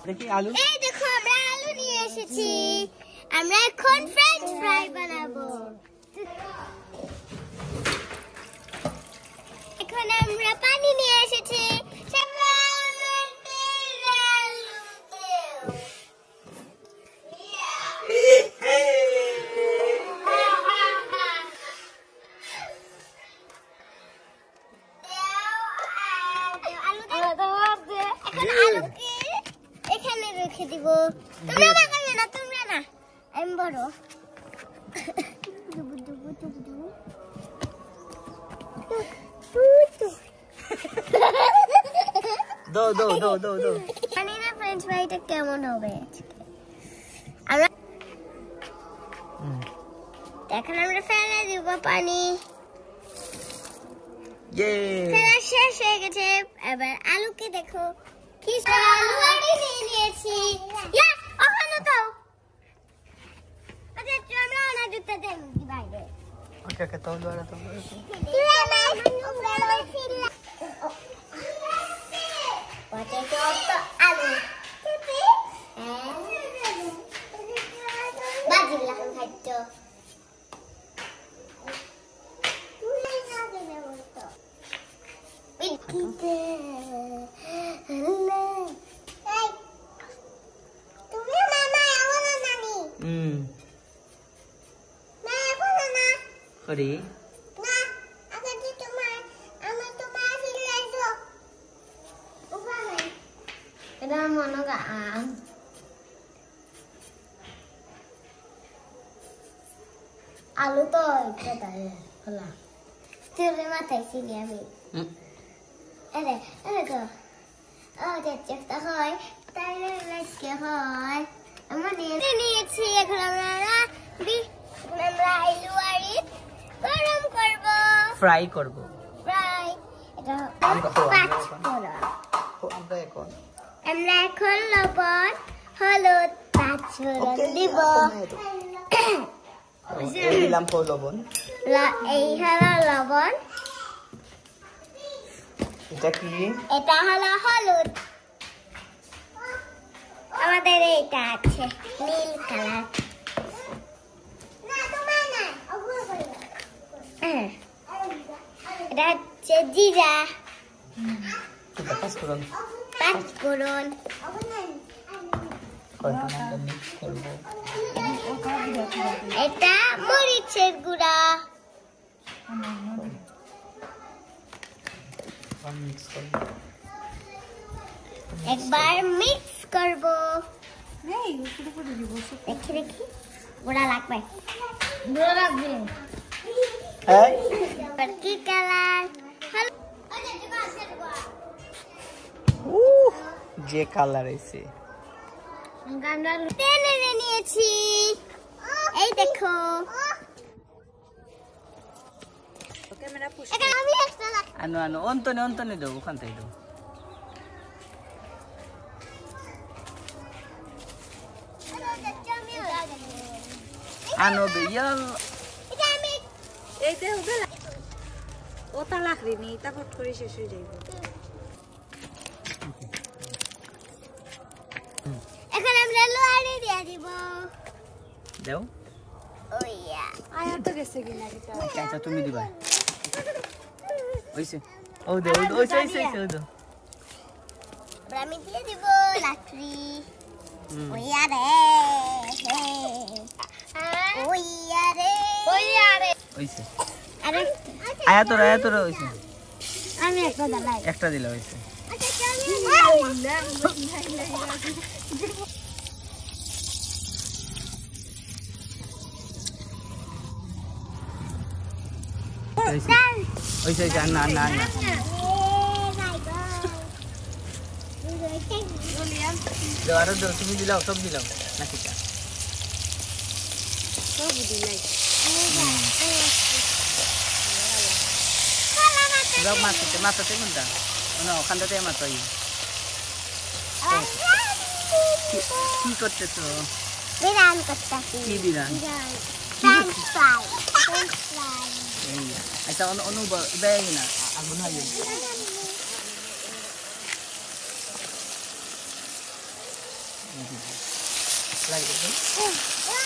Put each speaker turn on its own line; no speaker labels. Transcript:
দেখি আলু।
এই দেখো আমরা আলু নিয়ে এসেছি। আমরা এখন ফ্রেঞ্চ ফ্রাই বানাবো। এখন আমরা পানি নিয়ে এসেছি। এখানে রেখে দিব। তোমরা না আমি বড়। জানি না ফ্রেঞ্চ ফ্রাইটা কেমন হবে আমরা এখন আমরা ফেলে দিব পানি। ফেলা শেষ হয়ে গেছে। এবার আলুকে দেখো কি আলু আড়ি নিয়ে নিয়েছি। ওখানে তো আচ্ছা আমরা না জুতা দেন বাইরে।
ওকে তো লোরা তো
পটেটো তো আলু বাজিলা খাইতো
Kali.
Nah, aku di rumah. Ama rumah sila itu. Ubah kan? Ada mana gak am? Alu to itu tadi. Hola. Terima kasih sini ami. Ada tu. Oh, cek tak hoy. Tadi lagi hoy. Ama ni sih kalau mana di আমরা আলু আড়ি গরম করব
fry করব
fry এটা আমরা এখন লবণ হলুদ পাঁচফোড়ন দিব
দিলাম লবণ
এই হলো লবণ
এটা কি
এটা হলো হলুদ আমাদের এটা আছে নীল কালার এটা হচ্ছে জিরা
পাঁচফোড়ন
এটা মরিচের গুঁড়া একবার মিক্স করব দেখি দেখি গুঁড়া লাগবে কি কালার
যে কালার এসে
তেলে নিয়েছি এই দেখো
আনো আনো অন্তনে দাও ওখান থেকে দাও আনো বেয়াল
এইতে হবে ওটা লাখরি নি তা ফট করে শেষ হয়ে যাইব
এখন আমরা লোয়ারে দিয়ে দিব
দাও
ওইয়া
আয়া তো গেছে কি না এটা
আচ্ছা তুমি দিবা ওইছে ও দে ওইছে ও দে
আমি দিয়ে দিব লাকড়ি ওইয়া রে
ওইছে
আরে
আয়া তোর ওইছে
আমি
একটা দিলা ওইছে ওইছে না আরো তুমি দিলাও সব দিলাও নাকি
সব দিলাই
Enggak masuk minta. No, kan tadi masuk ini. Ki করতে তো
বিরান করতেছি
কি বিরান
fry French fry. French fry.
Aisa ono ba ibayang na agun ha yun. Lagi ito.